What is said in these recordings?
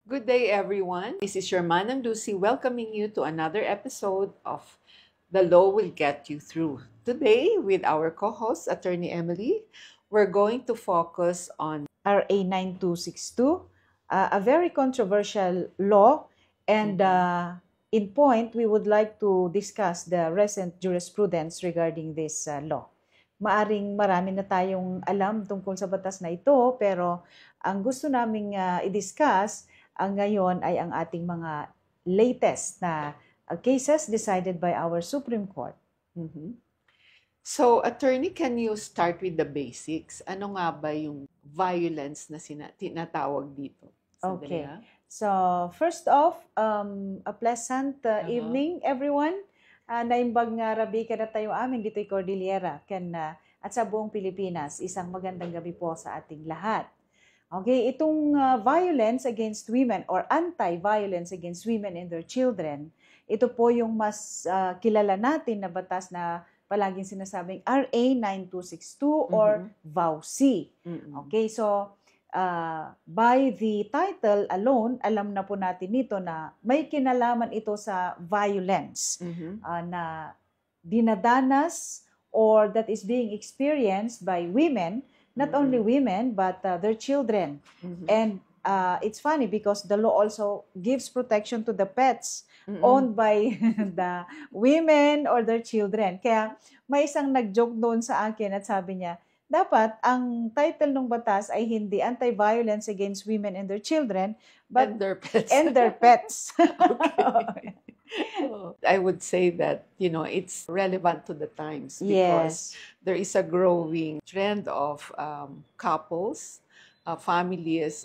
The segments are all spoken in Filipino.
Good day, everyone. This is your Manang Lucy welcoming you to another episode of The Law Will Get You Through. Today, with our co host, Attorney Emily, we're going to focus on RA 9262, a very controversial law. And Mhm. in point, we would like to discuss the recent jurisprudence regarding this law. Maaring marami na tayong alam tungkol sa batas na ito, pero ang gusto naming i-discuss ngayon ay ang ating mga latest na cases decided by our Supreme Court. Mhm. So, attorney, can you start with the basics? Ano nga ba yung violence na tinatawag dito? Sandali Okay. ha? So, first off, a pleasant Aha. evening, everyone. Naimbag nga rabi ka na tayo amin dito'y Cordillera at sa buong Pilipinas. Isang magandang gabi po sa ating lahat. Okay, itong violence against women or anti-violence against women and their children, ito po yung mas kilala natin na batas na palaging sinasabing RA 9262 or Mhm. VAUC. Mm-mm. Okay, so by the title alone, alam na po natin nito na may kinalaman ito sa violence Mhm. na dinadanas or that is being experienced by women, not only Mm-mm. women, but their children. Mhm. And it's funny because the law also gives protection to the pets Mm-mm. owned by the women or their children. Kaya may isang nag-joke doon sa akin at sabi niya, dapat ang title ng batas ay hindi anti-violence against women and their children, And but their pets. and their pets. Okay. I would say that, it's relevant to the times because Yes, there is a growing trend of couples, families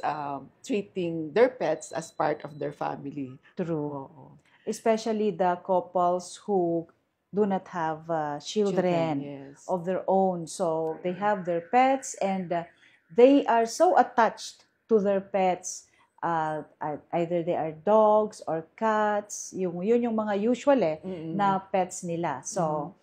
treating their pets as part of their family. true. Oo. Especially the couples who do not have Children, children yes. of their own. So they have their pets and they are so attached to their pets. Either they are dogs or cats. Yun yung mga usual Mm-mm. na pets nila. Mhm. So,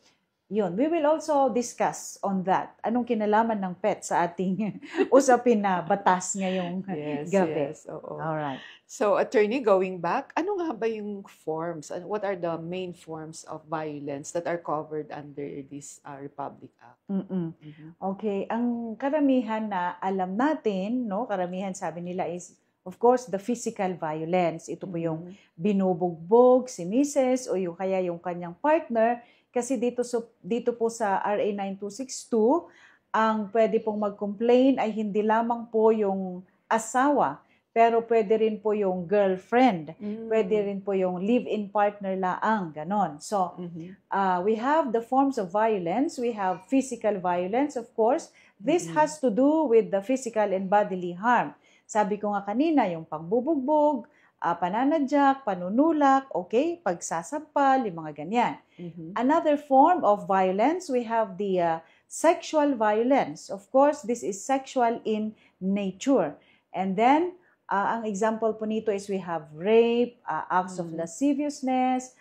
yun. We will also discuss on that. Anong kinalaman ng pet sa ating usapin na batas ngayong Yes, gabi. yes, oo. Alright. So, attorney, going back, ano nga ba yung forms? What are the main forms of violence that are covered under this Republic Act? Mm-mm. Mhm. Okay, ang karamihan na alam natin, no, karamihan sabi nila is of course the physical violence. Ito po yung Mhm. binubugbog si Mrs. o yung kaya yung kanyang partner kasi dito po sa RA 9262 ang pwede pong mag-complain ay hindi lamang po yung asawa pero pwede rin po yung girlfriend, pwede Mm. rin po yung live-in partner laang, ganon. So, Mhm. we have the forms of violence. We have physical violence, of course. This Mm. has to do with the physical and bodily harm. Sabi ko nga kanina, yung pangbubugbog, pananadyak, panunulak, okay, pagsasampal, yung mga ganyan. Mhm. Another form of violence, we have the sexual violence. Of course, this is sexual in nature. And then, ang example po nito is we have rape, acts of Mm. lasciviousness,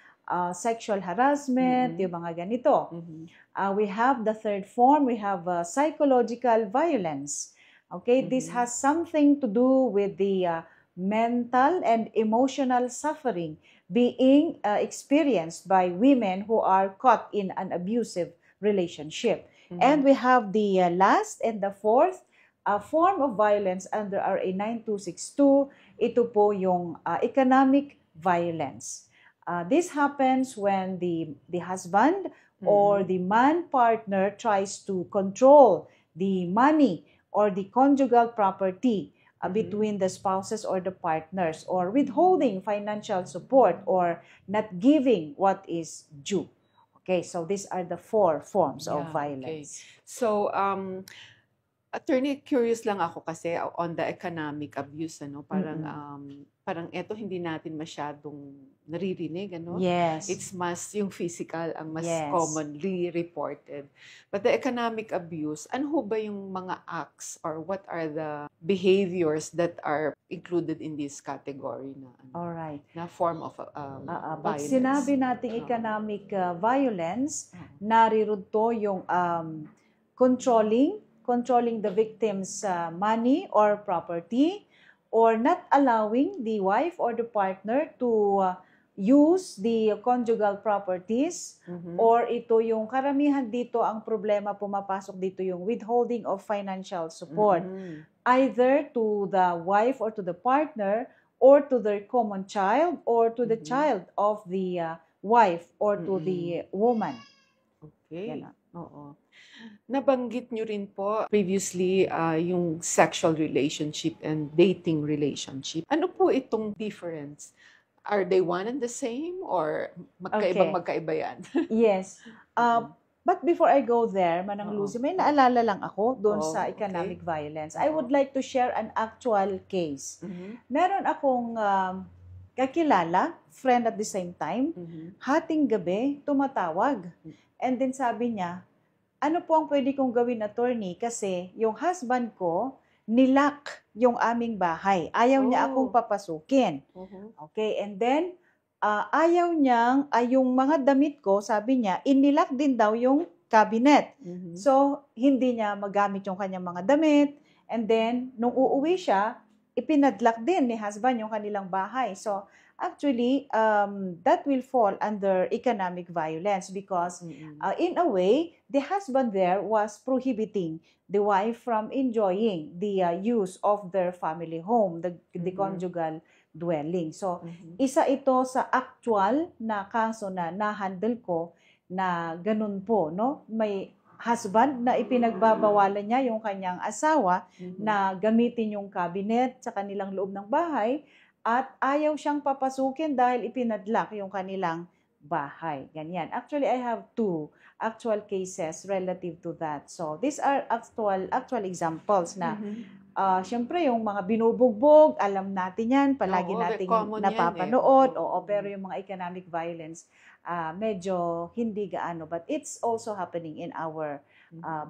sexual harassment, Mm. yung mga ganito. Mhm. We have the third form, we have psychological violence. Okay, this Mhm. has something to do with the mental and emotional suffering being experienced by women who are caught in an abusive relationship. And Mhm. we have the last and the fourth form of violence under RA 9262. Ito po yung economic violence. This happens when the husband or Mm. the man partner tries to control the money or the conjugal property Mhm. between the spouses or the partners, or withholding financial support or not giving what is due. Okay, so these are the four forms of Yeah, okay. violence. So, attorney, curious lang ako kasi on the economic abuse, parang Mm-mm. parang eto hindi natin masyadong naririnig, Yes. It's mas yung physical ang mas Yes. commonly reported. But the economic abuse, ano ho ba yung mga acts or what are the behaviors that are included in this category All right. na form of Pag violence? sinabi nating Oo. economic violence, Oo. naririto yung controlling the victim's money or property, or not allowing the wife or the partner to use the conjugal properties, or ito yung karamihan dito, ang problema pumapasok dito yung withholding of financial support, either to the wife or to the partner, or to their common child, or to the child of the wife or to the woman. Okay. Yan. Oo. Nabanggit nyo rin po previously yung sexual relationship and dating relationship. Ano po itong difference? Are they one and the same or magkaiba yan? Yes. But before I go there, Manang Lucy, may naalala lang ako doon sa economic violence. I would like to share an actual case. Meron akong kakilala, friend at the same time, hating gabi, tumatawag. And then sabi niya, ano po ang pwede kong gawin, attorney? Kasi yung husband ko, nilock yung aming bahay. Ayaw niya akong papasukin. Okay, and then, ayaw niyang, yung mga damit ko, sabi niya, inilock din daw yung cabinet. So, hindi niya magamit yung kanyang mga damit. And then, nung uuwi siya, ipinadlock din ni husband yung kanilang bahay. So, actually, that will fall under economic violence because in a way, the husband there was prohibiting the wife from enjoying the use of their family home, the conjugal dwelling. So, isa ito sa actual na kaso na na-handle ko na ganun po, no? May husband na ipinagbabawalan niya yung kanyang asawa na gamitin yung cabinet sa kanilang loob ng bahay at ayaw siyang papasukin dahil ipinadlock yung kanilang bahay. Ganyan. Actually, I have 2 actual cases relative to that. So, these are actual examples na syempre yung mga binubugbog, alam natin yan, palagi nating napapanood. Pero yung mga economic violence, medyo hindi gaano. But it's also happening in our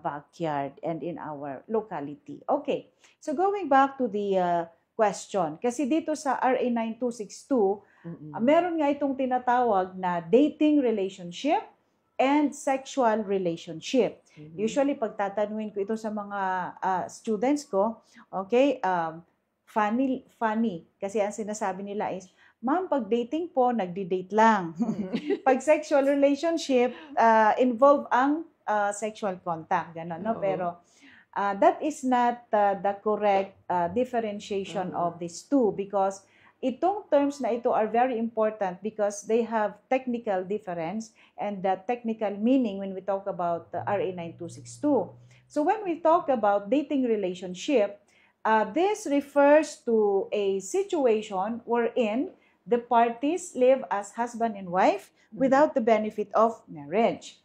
backyard and in our locality. Okay, so going back to the question. Kasi dito sa RA 9262, meron nga itong tinatawag na dating relationship and sexual relationship. Usually, pag tatanungin ko ito sa mga students ko, okay, funny. Kasi ang sinasabi nila is, ma'am, pag dating po, nagdi-date lang. Pag sexual relationship, involve ang sexual contact. Ganon, no? Pero, that is not the correct differentiation of these two because itong terms na ito are very important because they have technical difference and the technical meaning when we talk about RA 9262. So when we talk about dating relationship, this refers to a situation wherein the parties live as husband and wife without the benefit of marriage.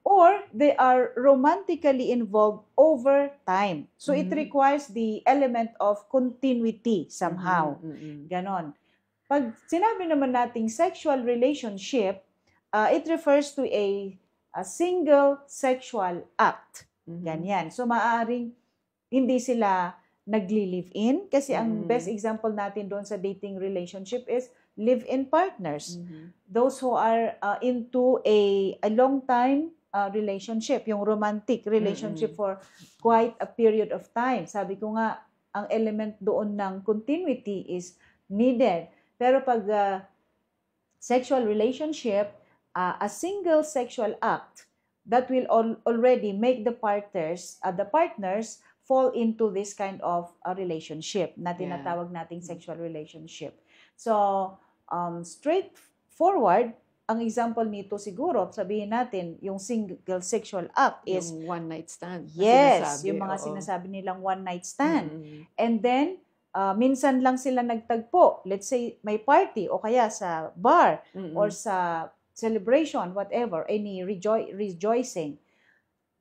Or they are romantically involved over time. So it requires the element of continuity somehow. Ganon. Pag sinabi naman nating sexual relationship, it refers to a single sexual act. Ganyan. So maaaring hindi sila nagli-live-in kasi ang best example natin doon sa dating relationship is live-in partners. Those who are into a long-time relationship, yung romantic relationship for quite a period of time. Sabi ko nga, ang element doon ng continuity is needed. Pero pag sexual relationship, a single sexual act that will already make the partners fall into this kind of relationship na tinatawag nating sexual relationship. So, straightforward, ang example nito siguro, sabihin natin, yung single sexual act is yung one night stand. Yes, yung mga sinasabi nilang one night stand. And then, minsan lang sila nagtagpo. Let's say, may party o kaya sa bar or sa celebration, whatever, any rejoicing.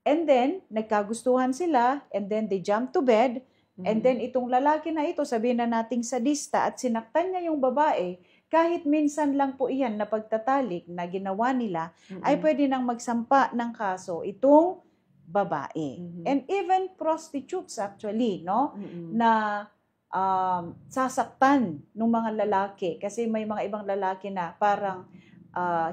And then, nagkagustuhan sila, and then they jump to bed, and then itong lalaki na ito, sabihin na nating sadista, at sinaktan niya yung babae, kahit minsan lang po iyan na pagtatalik na ginawa nila, ay pwede nang magsampa ng kaso itong babae. And even prostitutes actually, no? Na sasaktan ng mga lalaki. Kasi may mga ibang lalaki na parang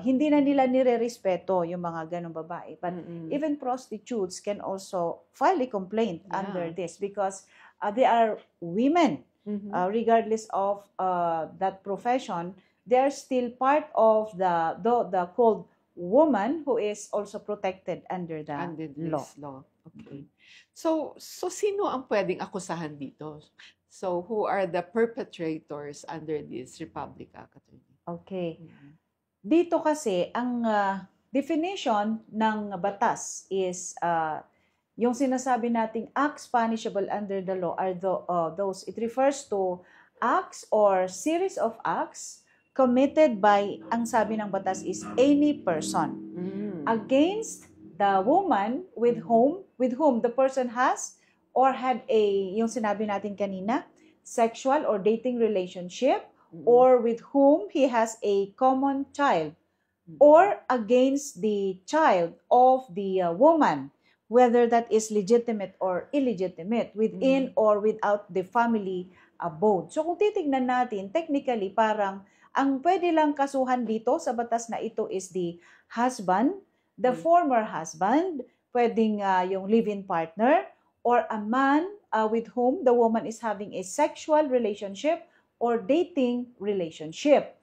hindi na nila nire-respeto yung mga ganong babae. But even prostitutes can also file a complaint under this because they are women. regardless of that profession, they're still part of the called woman who is also protected under the Under law. this law. Okay. So sino ang pwedeng akusahan dito? So who are the perpetrators under this Republic Act? Okay. Dito kasi, ang definition ng batas is yung sinasabi nating acts punishable under the law are those, it refers to acts or series of acts committed by, ang sabi ng batas is any person against the woman with whom the person has or had yung sinabi natin kanina, sexual or dating relationship, or with whom he has a common child, or against the child of the woman, whether that is legitimate or illegitimate, within or without the family abode. So kung titignan natin, technically parang ang pwede lang kasuhan dito sa batas na ito is the husband, the former husband, pwedeng yung live-in partner, or a man with whom the woman is having a sexual relationship or dating relationship.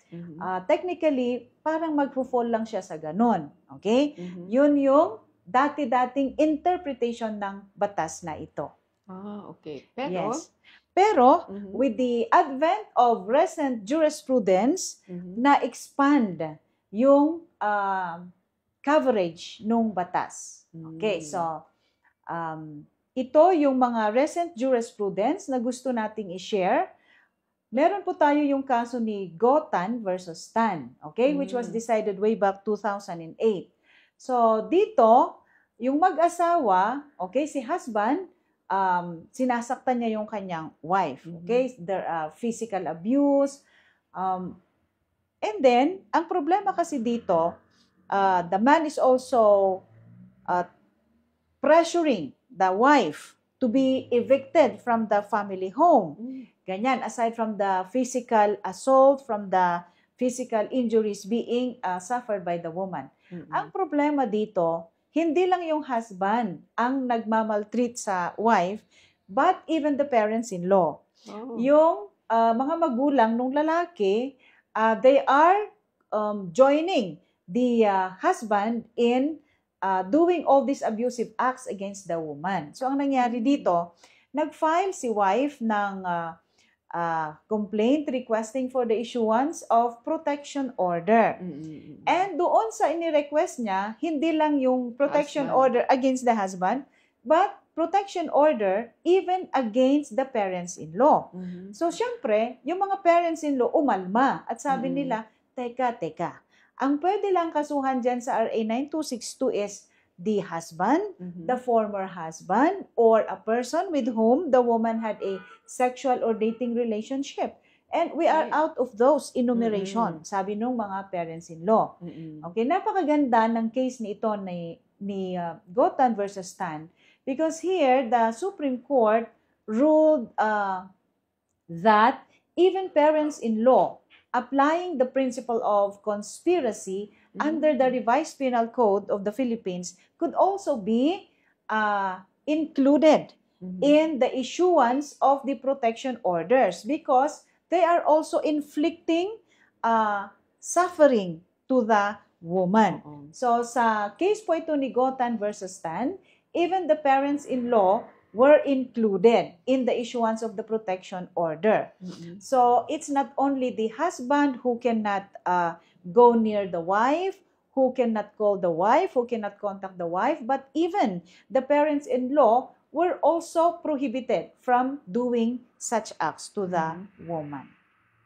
Technically, parang magpo-fall lang siya sa ganon. Okay? Yun yung dati-dating interpretation ng batas na ito. Okay. Pero, yes. Pero, with the advent of recent jurisprudence, na-expand yung coverage ng batas. Okay, so, ito yung mga recent jurisprudence na gusto nating i-share. Meron po tayo yung kaso ni Gotan versus Tan, okay, which was decided way back 2008. So, dito, yung mag-asawa, okay, si husband, sinasaktan niya yung kanyang wife, okay, there physical abuse, and then, ang problema kasi dito, the man is also pressuring the wife to be evicted from the family home. Ganyan, aside from the physical assault, from the physical injuries being suffered by the woman. Ang problema dito, hindi lang yung husband ang nagmamaltreat sa wife, but even the parents-in-law. Yung mga magulang nung lalaki, they are joining the husband in doing all these abusive acts against the woman. So, ang nangyari dito, nag-file si wife ng complaint requesting for the issuance of protection order. And doon sa ini-request niya, hindi lang yung protection order against the husband, but protection order even against the parents-in-law. So, syempre, yung mga parents-in-law umalma at sabi nila, teka, ang pwede lang kasuhan dyan sa RA 9262 is the husband, the former husband, or a person with whom the woman had a sexual or dating relationship. And we are out of those enumeration, sabi nung mga parents-in-law. Okay, napakaganda ng case ni ito ni Gotan versus Tan, because here, the Supreme Court ruled that even parents-in-law applying the principle of conspiracy under the revised penal code of the Philippines could also be included in the issuance of the protection orders because they are also inflicting suffering to the woman. So sa case po ito ni Gotan versus Tan, even the parents-in-law were included in the issuance of the protection order. So it's not only the husband who cannot go near the wife, who cannot call the wife, who cannot contact the wife, but even the parents-in-law were also prohibited from doing such acts to the woman.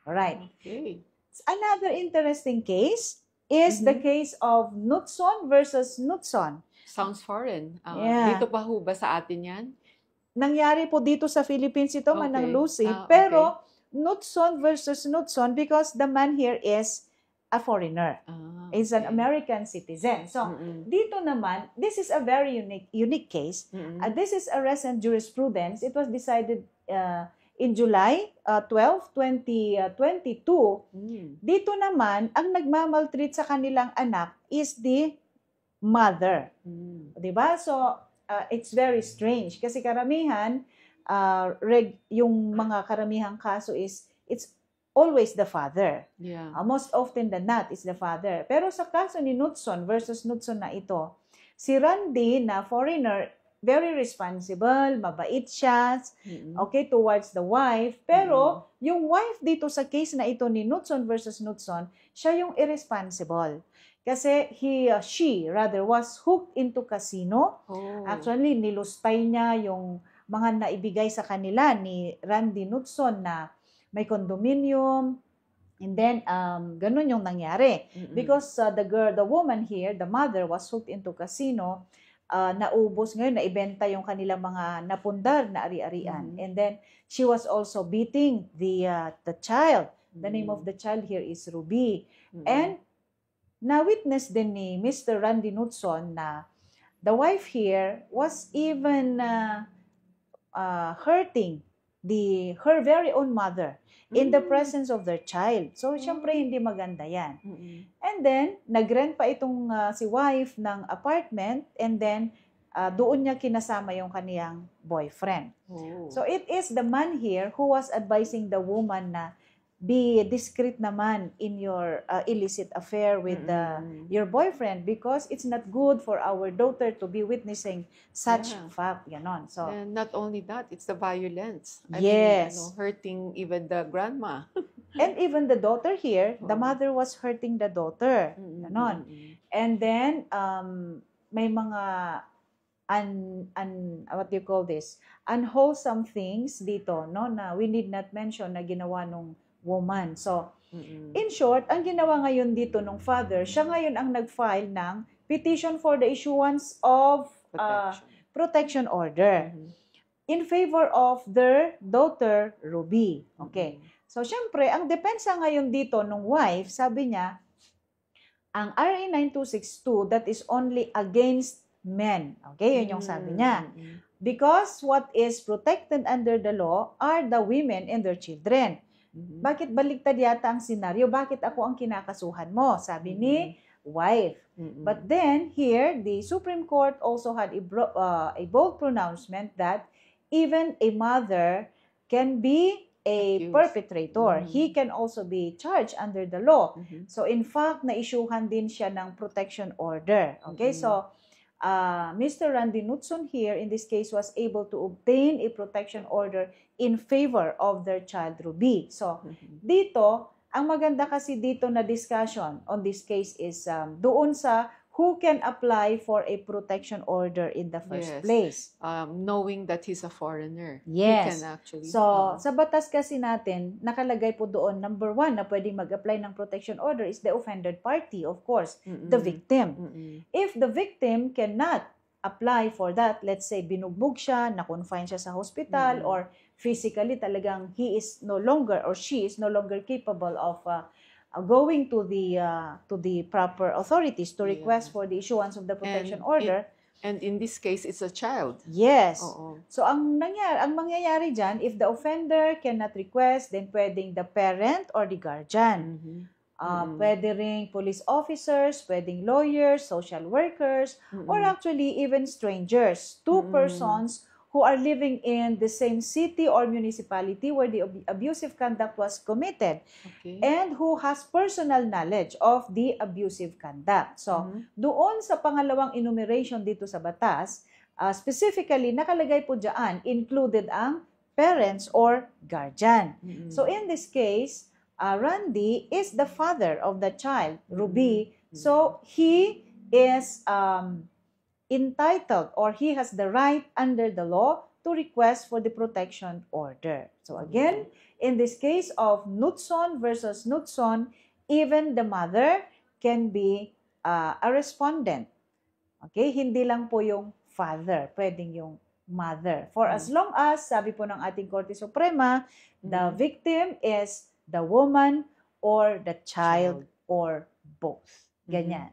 All right. Okay. Another interesting case is the case of Knutson versus Knutson. Sounds foreign. Yeah. Dito pa ho ba sa atin yan? Nangyari po dito sa Philippines ito, Manang Lucy. Okay. Pero, Knutson versus Knutson because the man here is a foreigner. Is an American citizen. So, dito naman, this is a very unique case. This is a recent jurisprudence. It was decided in July 12, 2022. Dito naman, ang nagmamaltreat sa kanilang anak is the mother. Diba? So, it's very strange kasi karamihan, yung mga karamihang kaso is it's always the father. Yeah. Most often than not, it's the father. Pero sa kaso ni Knutson versus Knutson na ito, si Randy na foreigner, very responsible, mabait siya, okay, towards the wife. Pero yung wife dito sa case na ito ni Knutson versus Knutson, siya yung irresponsible. Kasi she rather was hooked into casino. Oh. Actually, nilustay niya yung mga naibigay sa kanila ni Randy Knutson na may condominium. And then, ganun yung nangyari. Because the woman here, the mother, was hooked into casino. Naubos ngayon, naibenta yung kanilang mga napundar na ari-arian. And then, she was also beating the child. The name of the child here is Ruby. And, na-witness din ni Mr. Randy Knutson na the wife here was even hurting her very own mother in the presence of their child. So, syempre, hindi maganda yan. And then, nag-rent pa itong si wife ng apartment and then, doon niya kinasama yung kaniyang boyfriend. So, it is the man here who was advising the woman na be discreet naman in your illicit affair with your boyfriend because it's not good for our daughter to be witnessing such fact. Ganon. So, and not only that, it's the violence. I yes. mean, hurting even the grandma. And even the daughter here, the mother was hurting the daughter. Ganon. And then, may mga what do you call this? Unwholesome things dito, no? Na we need not mention na ginawa nung woman. So, in short, ang ginawa ngayon dito nung father, siya ngayon ang nag-file ng petition for the issuance of protection order in favor of their daughter, Ruby. Okay. So, syempre, ang depensa ngayon dito nung wife, sabi niya, ang RA 9262, that is only against men. Okay, yun yung sabi niya. Because what is protected under the law are the women and their children. Bakit baliktad yata ang senaryo? Bakit ako ang kinakasuhan mo? Sabi ni wife. But then, here, the Supreme Court also had a bold pronouncement that even a mother can be a perpetrator. He can also be charged under the law. So, in fact, na-issuehan din siya ng protection order. Okay, so, Mr. Randy Knutson here, in this case, was able to obtain a protection order in favor of their child, Ruby. So, dito, ang maganda kasi dito na discussion on this case is doon sa who can apply for a protection order in the first place. Knowing that he's a foreigner. Yes. He can actually. So, sa batas kasi natin, nakalagay po doon, number 1 na pwedeng mag-apply ng protection order is the offended party, of course, the victim. If the victim cannot apply for that, let's say binugbog siya, na-confine siya sa hospital, or physically talagang he is no longer or she is no longer capable of going to the proper authorities to request for the issuance of the protection order. And in this case, it's a child. Yes. So, ang mangyayari dyan, if the offender cannot request, then pwedeng the parent or the guardian. Pwede ring police officers, pwedeng lawyers, social workers, or actually even strangers. Two persons who are living in the same city or municipality where the abusive conduct was committed and who has personal knowledge of the abusive conduct. So, doon sa pangalawang enumeration dito sa batas, specifically, nakalagay po dyan, included ang parents or guardian. So, in this case, Randy is the father of the child, Ruby. So, he is entitled or he has the right under the law to request for the protection order. So again, in this case of Knutson versus Knutson, even the mother can be a respondent. Okay? Hindi lang po yung father, pwedeng yung mother. For as long as, sabi po ng ating Korte Suprema, the victim is the woman or the child or both. Ganyan.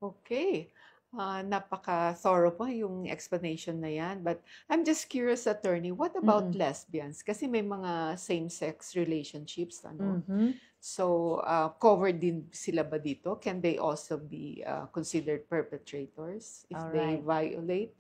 Okay. Napaka-thorough pa yung explanation na yan. But I'm just curious, attorney, what about lesbians? Kasi may mga same-sex relationships, ano? So, covered din sila ba dito? Can they also be considered perpetrators if they violate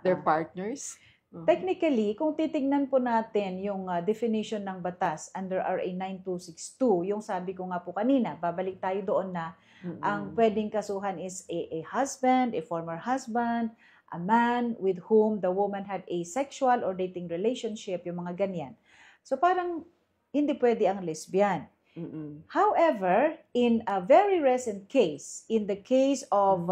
their partners? Technically, kung titignan po natin yung definition ng batas under RA 9262, yung sabi ko nga po kanina, babalik tayo doon na ang pwedeng kasuhan is a husband, a former husband, a man with whom the woman had a sexual or dating relationship, yung mga ganyan. So parang hindi pwede ang lesbian. However, in a very recent case, in the case of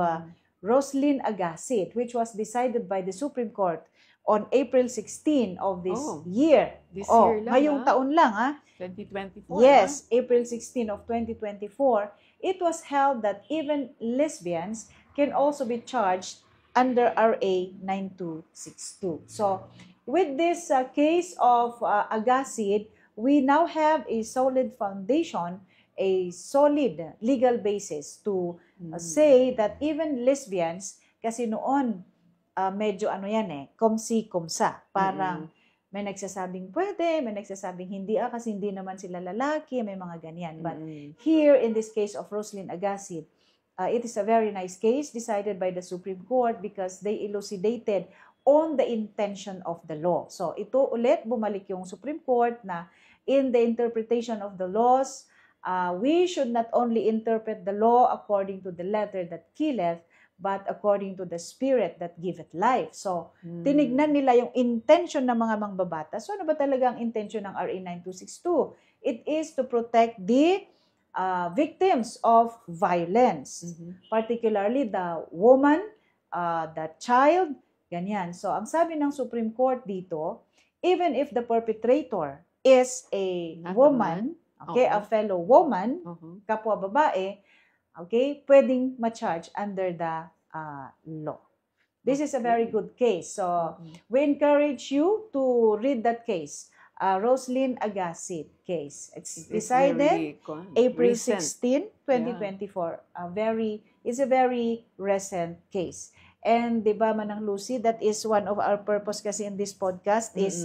Roslyn Agassiz, which was decided by the Supreme Court on April 16 of this year. This year lang, ngayong taon lang, 2024. Yes, April 16 of 2024. It was held that even lesbians can also be charged under RA 9262. So, with this case of Agassiz, we now have a solid foundation, a solid legal basis to say that even lesbians, kasi noon, medyo kumsi-kumsa. Parang may nagsasabing pwede, may nagsasabing hindi kasi hindi naman sila lalaki, may mga ganyan. But here, in this case of Roslyn Agassiz, it is a very nice case decided by the Supreme Court because they elucidated on the intention of the law. So ito ulit, bumalik yung Supreme Court na in the interpretation of the laws, we should not only interpret the law according to the letter that killeth, but according to the spirit that giveth life. So, tinignan nila yung intention ng mga mangbabata. So, ano ba talaga ang intention ng RA 9262? It is to protect the victims of violence, particularly the woman, the child, ganyan. So, ang sabi ng Supreme Court dito, even if the perpetrator is a woman, a fellow woman, kapwa babae, pwedeng ma-charge under the law. This is a very good case. So, we encourage you to read that case, Roslyn Agassiz case. It's decided April 16, 2024. It's a very recent case. And di ba, Manang Lucy, that is one of our purpose kasi in this podcast is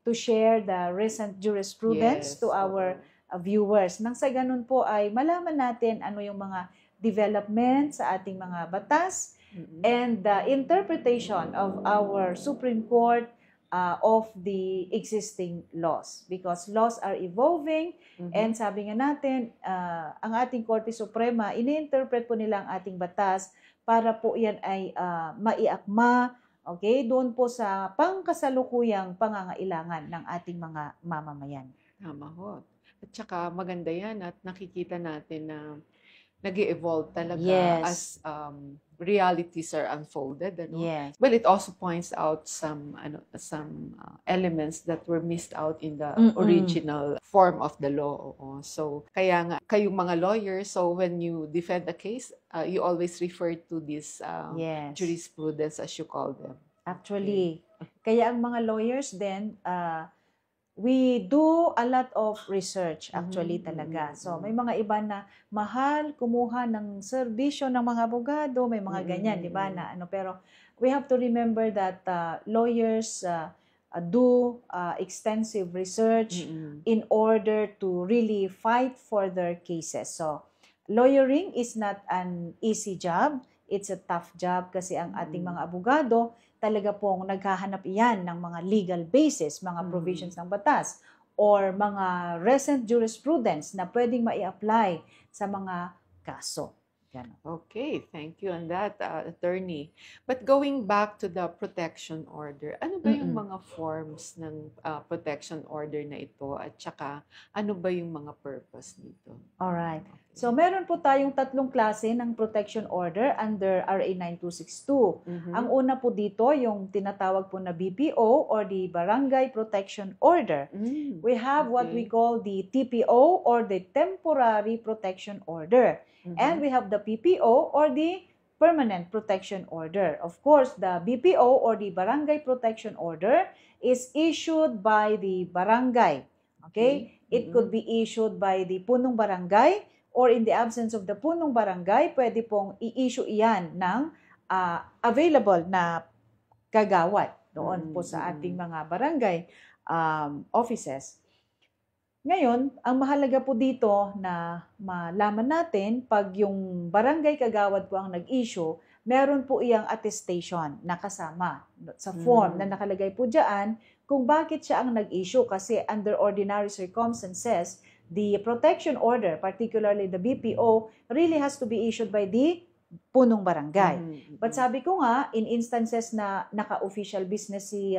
to share the recent jurisprudence to our viewers. Nang sa ganun po ay malaman natin ano yung mga development sa ating mga batas and the interpretation of our Supreme Court of the existing laws. Because laws are evolving and sabi nga natin, ang ating Korte Suprema, ini-interpret po nila ang ating batas para po yan ay maiakma, doon po sa pangkasalukuyang pangangailangan ng ating mga mamamayan. Tama ho. At saka maganda yan at nakikita natin na nag-evolve talaga as realities are unfolded. Well, it also points out some elements that were missed out in the original form of the law. So, kaya nga, kayong mga lawyers, so when you defend a case, you always refer to this jurisprudence as you call them. Actually, kaya ang mga lawyers then, we do a lot of research actually talaga. So may mga iba na mahal kumuha ng serbisyo ng mga abogado, may mga ganyan, di ba na pero we have to remember that lawyers do extensive research in order to really fight for their cases. So lawyering is not an easy job. It's a tough job kasi ang ating mga abogado talaga pong naghahanap iyan ng mga legal basis, mga provisions ng batas, or mga recent jurisprudence na pwedeng mai-apply sa mga kaso. Okay, thank you on that, attorney. But going back to the protection order, ano ba yung mga forms ng protection order na ito at saka ano ba yung mga purpose nito? Alright. So meron po tayong tatlong klase ng protection order under RA 9262. Ang una po dito yung tinatawag po na BPO or the Barangay Protection Order. We have what we call the TPO or the Temporary Protection Order. And we have the PPO or the Permanent Protection Order. Of course, the BPO or the Barangay Protection Order is issued by the barangay. It could be issued by the punong barangay or in the absence of the punong barangay, pwede pong i-issue iyan ng available na kagawad doon po sa ating mga barangay offices. Ngayon, ang mahalaga po dito na malaman natin, pag yung barangay kagawad po ang nag-issue, meron po iyang attestation na kasama sa form na nakalagay po dyan kung bakit siya ang nag-issue. Kasi under ordinary circumstances, the protection order, particularly the BPO, really has to be issued by the punong barangay. But sabi ko nga, in instances na naka-official business si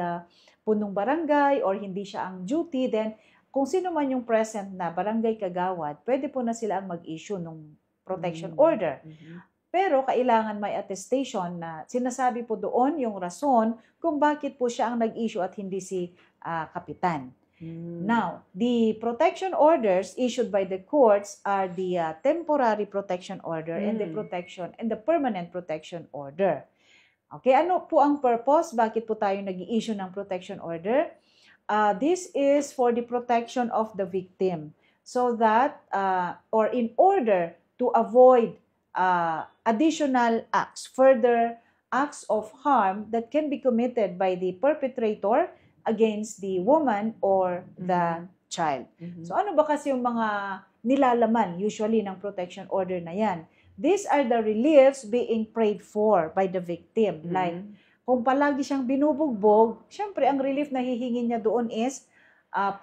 punong barangay or hindi siya ang duty, then kung sino man yung present na barangay kagawad, pwede po na sila ang mag-issue ng protection order. Pero kailangan may attestation na sinasabi po doon yung rason kung bakit po siya ang nag-issue at hindi si kapitan. Now, the protection orders issued by the courts are the temporary protection order and the protection and the permanent protection order. Okay, ano po ang purpose? Bakit po tayo nag-i-issue ng protection order? This is for the protection of the victim so that or in order to avoid additional acts, further acts of harm that can be committed by the perpetrator against the woman or the child. So ano ba kasi yung mga nilalaman usually ng protection order na yan? These are the reliefs being prayed for by the victim. Like, kung palagi siyang binubugbog, syempre ang relief na hihingi niya doon is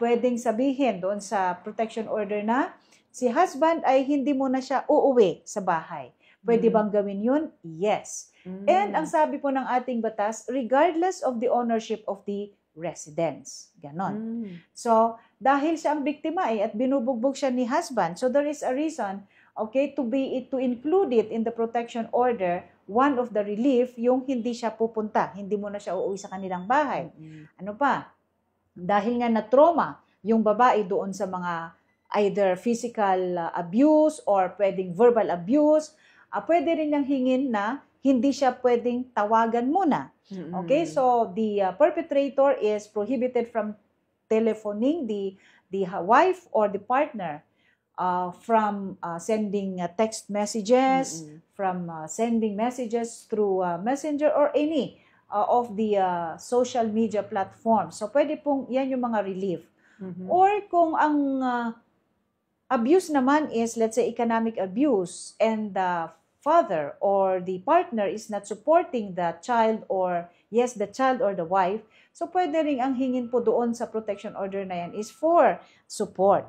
pwedeng sabihin doon sa protection order na si husband ay hindi mo na siya uuwi sa bahay. Pwede bang gawin yun? Yes. And ang sabi po ng ating batas, regardless of the ownership of the residence. Ganon. So, dahil siya ang biktima at binubugbog siya ni husband, so there is a reason, okay, to include it in the protection order, one of the relief, yung hindi siya pupunta, hindi mo na siya uuwi sa kanilang bahay. Ano pa? Dahil nga na-trauma yung babae doon sa mga either physical abuse or pwedeng verbal abuse, pwede rin niyang hingin na hindi siya pwedeng tawagan muna. Okay, so the perpetrator is prohibited from telephoning the wife or the partner, from sending text messages, from sending messages through messenger or any of the social media platforms. So pwede pong yan yung mga relief. Or kung ang abuse naman is, let's say, economic abuse and the father or the partner is not supporting the child or, yes, the child or the wife, so pwede rin ang hingin po doon sa protection order na yan is for support.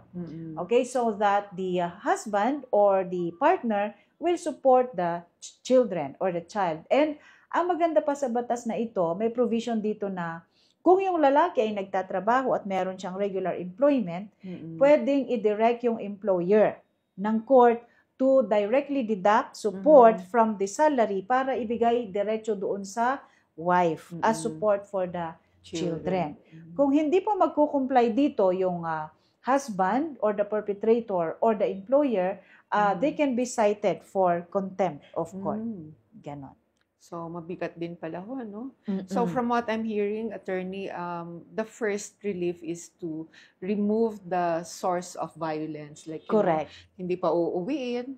Okay, so that the husband or the partner will support the children or the child. And ang maganda pa sa batas na ito, may provision dito na kung yung lalaki ay nagtatrabaho at meron siyang regular employment, pwedeng i-direct yung employer ng court to directly deduct support from the salary para ibigay diretso doon sa wife as support for the children. Kung hindi po magkukumply dito yung husband or the perpetrator or the employer, they can be cited for contempt of court. Ganon. So, mabigat din pala ho, no? So, from what I'm hearing, attorney, the first relief is to remove the source of violence. Like, correct. Hindi pa uuwiin.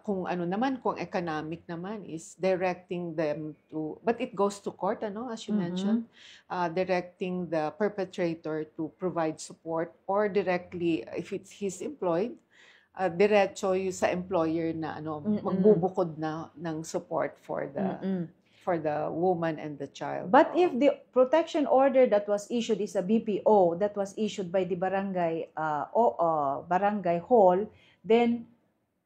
Kung ano naman, kung economic naman, is directing them to, but it goes to court, ano, as you mentioned, directing the perpetrator to provide support or directly, if he's employed, diretso yung sa employer na ano magbubukod na ng support for the woman and the child. But if the protection order that was issued is a BPO that was issued by the barangay barangay hall, then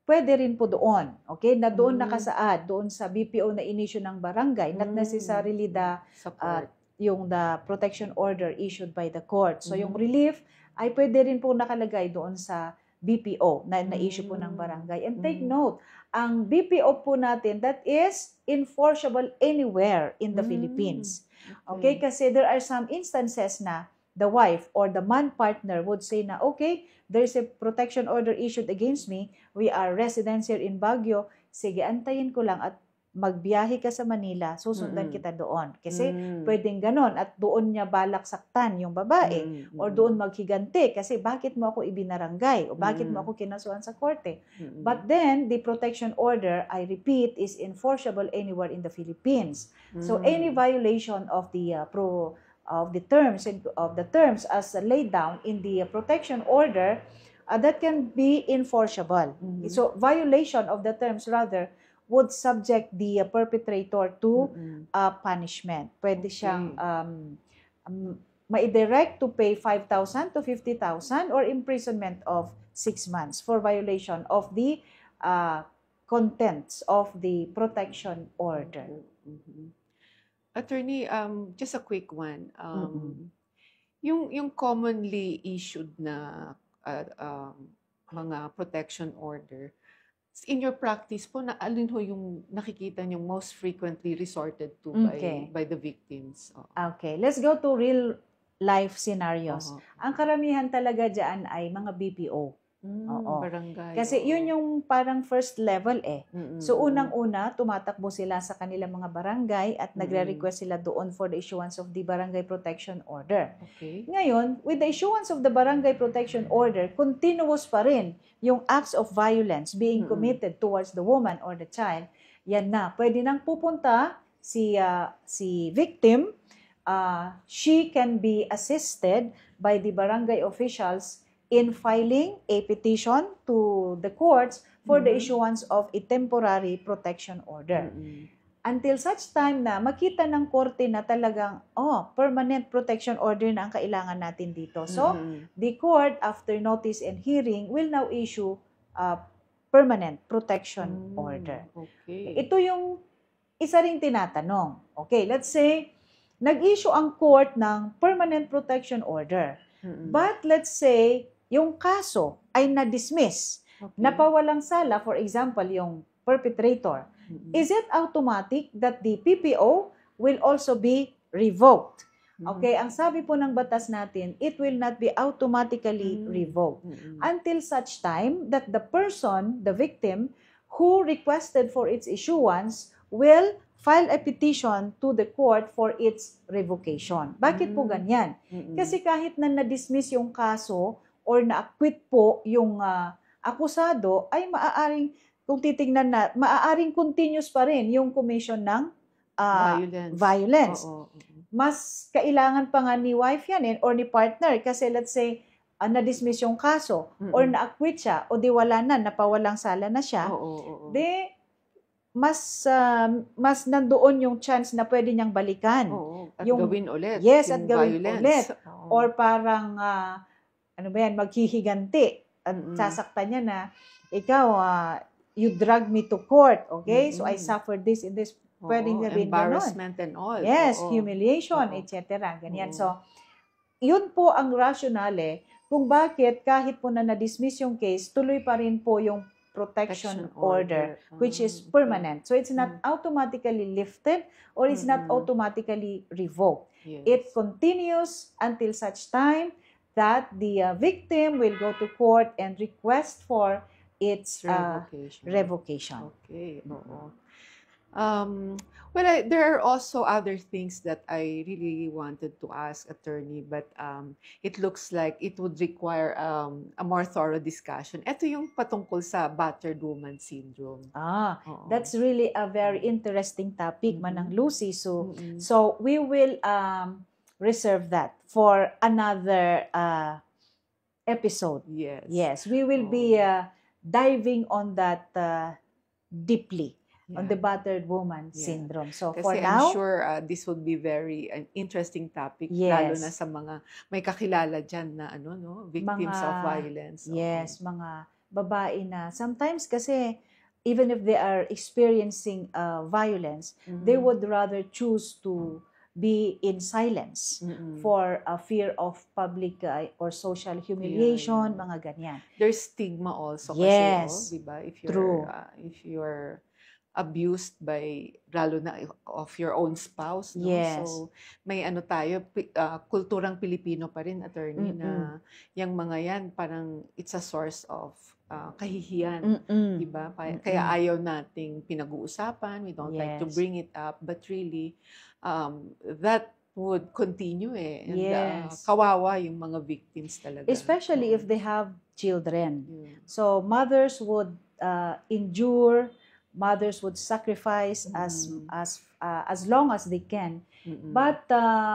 pwede rin po doon. Okay? Na doon nakasaad doon sa BPO na inisyu ng barangay, not necessarily the yung the protection order issued by the court. So yung relief ay pwede rin po nakalagay doon sa BPO na issue po ng barangay. And take note, ang BPO po natin, that is enforceable anywhere in the Philippines. Okay? Kasi there are some instances na the wife or the man partner would say na, okay, there's a protection order issued against me. We are residents here in Baguio. Sige, antayin ko lang at magbiyahe ka sa Manila, susundan kita doon. Kasi pwedeng ganon at doon niya balak saktan yung babae or doon maghiganti kasi bakit mo ako ibinarangay o bakit mo ako kinasuhan sa korte. But then, the protection order, I repeat, is enforceable anywhere in the Philippines. So any violation of the terms as laid down in the protection order, that can be enforceable. So violation of the terms rather would subject the perpetrator to Mm-mm. punishment. Pwede siyang Okay. ma-direct to pay 5,000 to 50,000 or imprisonment of 6 months for violation of the contents of the protection order. Mhm. Attorney, just a quick one. Mm-mm. Yung commonly issued na mga protection order, in your practice po, na alin ho yung nakikita niyo most frequently resorted to Okay. by the victims? Okay, let's go to real life scenarios. Oho. Ang karamihan talaga dyan ay mga BPO. Oo. Barangay. Kasi yun yung parang first level eh. Mm-mm. So unang-una, tumatakbo sila sa kanilang mga barangay at Mm-mm. nagre-request sila doon for the issuance of the barangay protection order. Okay. Ngayon, with the issuance of the barangay protection order, continuous pa rin yung acts of violence being committed towards the woman or the child. Yan na, pwede nang pupunta si victim. She can be assisted by the barangay officials in filing a petition to the courts for the issuance of a temporary protection order. Until such time na makita ng korte na talagang, permanent protection order na ang kailangan natin dito. So, the court, after notice and hearing, will now issue a permanent protection order. Okay. Ito yung isa ring tinatanong. Okay, let's say, nag-issue ang court ng permanent protection order. But let's say, yung kaso ay na-dismiss, napawalang sala, for example, yung perpetrator. Is it automatic that the PPO will also be revoked? Okay, ang sabi po ng batas natin, it will not be automatically revoked until such time that the person, the victim, who requested for its issuance will file a petition to the court for its revocation. Bakit po ganyan? Kasi kahit na na-dismiss yung kaso or na-acquit po yung akusado, ay maaaring, kung titingnan na, maaaring continuous pa rin yung commission ng violence. Mas kailangan pa nga ni wife yan or ni partner kasi let's say, na-dismiss yung kaso or na-acquit siya o di wala na, napawalang sala na siya, di mas nandoon yung chance na pwede niyang balikan. At gawin ulit. Yes, at gawin violence. ulit. Or parang, maghihiganti. At sasaktan niya na, ikaw, you drag me to court, okay? So I suffered this in this. Pwedeng sabihin embarrassment and all. Yes, humiliation, etc. Ganyan. So, yun po ang rationale kung bakit kahit po na na-dismiss yung case, tuloy pa rin po yung protection order, which is permanent. So, it's not automatically lifted or it's not automatically revoked. Yes. It continues until such time that the victim will go to court and request for its revocation. Okay. Well, there are also other things that I really wanted to ask, attorney, but it looks like it would require a more thorough discussion. Ito yung patungkol sa battered woman syndrome. That's really a very interesting topic, Manang Lucy. So we will reserve that for another episode. Yes, we will be diving on that deeply. On the battered woman syndrome. So kasi for now, I'm sure this would be very an interesting topic, lalo na sa mga may kakilala dyan na victims of violence. Yes, mga babae na sometimes kasi even if they are experiencing violence, they would rather choose to be in silence for a fear of public or social humiliation, mga ganyan. There's stigma also kasi, diba? If you're abused by, lalo na of your own spouse. No? Yes. So, may tayo, kulturang Pilipino pa rin, attorney, na yung mga yan, parang it's a source of kahihiyan. Diba? Kaya ayaw nating pinag-uusapan, we don't like to bring it up, but really, that would continue And kawawa yung mga victims talaga. Especially if they have children. So, mothers would endure, mothers would sacrifice as long as they can. But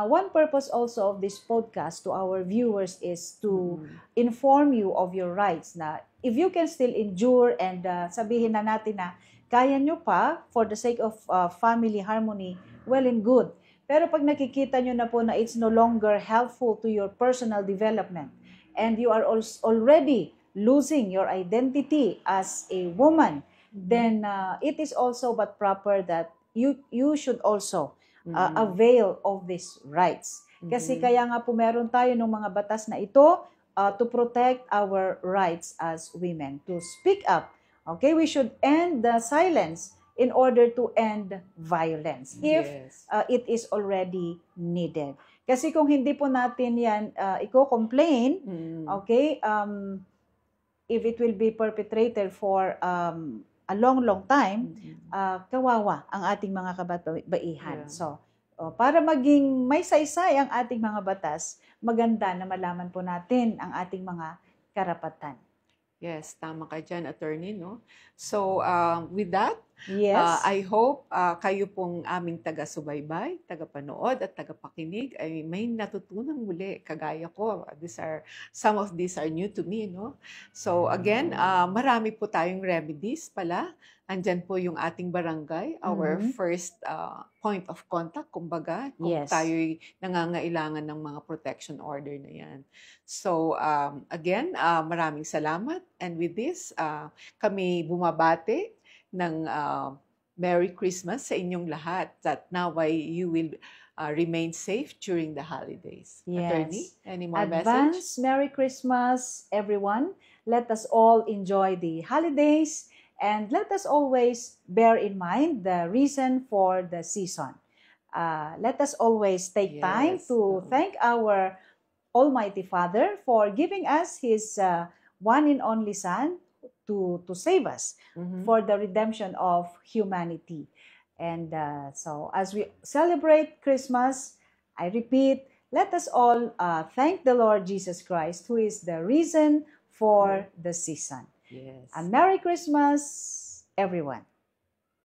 one purpose also of this podcast to our viewers is to inform you of your rights na if you can still endure and sabihin na natin na kaya nyo pa for the sake of family harmony, well and good. Pero pag nakikita nyo na po na it's no longer helpful to your personal development and you are already losing your identity as a woman, then it is also but proper that you should also avail of these rights. Kasi kaya nga po meron tayo ng mga batas na ito to protect our rights as women, to speak up. Okay, we should end the silence in order to end violence if it is already needed. Kasi kung hindi po natin yan i-complain, okay, if it will be perpetrated for a long time, kawawa ang ating mga kababaihan. So, para maging may saysay ang ating mga batas, maganda na malaman po natin ang ating mga karapatan. Yes, tama ka dyan, attorney, no? So, with that, yes. I hope kayo pong aming taga-subaybay, taga-panood at taga-pakinig ay may natutunan muli, kagaya ko. Some of these are new to me, no? So, again, marami po tayong remedies pala. Andyan po yung ating barangay, our first point of contact, kumbaga, kung tayo'y nangangailangan ng mga protection order na yan. So, again, maraming salamat. And with this, kami bumabate ng Merry Christmas sa inyong lahat, that naway you will remain safe during the holidays. Yes. Attorney, any more Advance Merry Christmas, everyone. Let us all enjoy the holidays. And let us always bear in mind the reason for the season. Let us always take time to thank our Almighty Father for giving us His one and only Son to save us for the redemption of humanity. And so as we celebrate Christmas, I repeat, let us all thank the Lord Jesus Christ, who is the reason for the season. Yes. And Merry Christmas, everyone.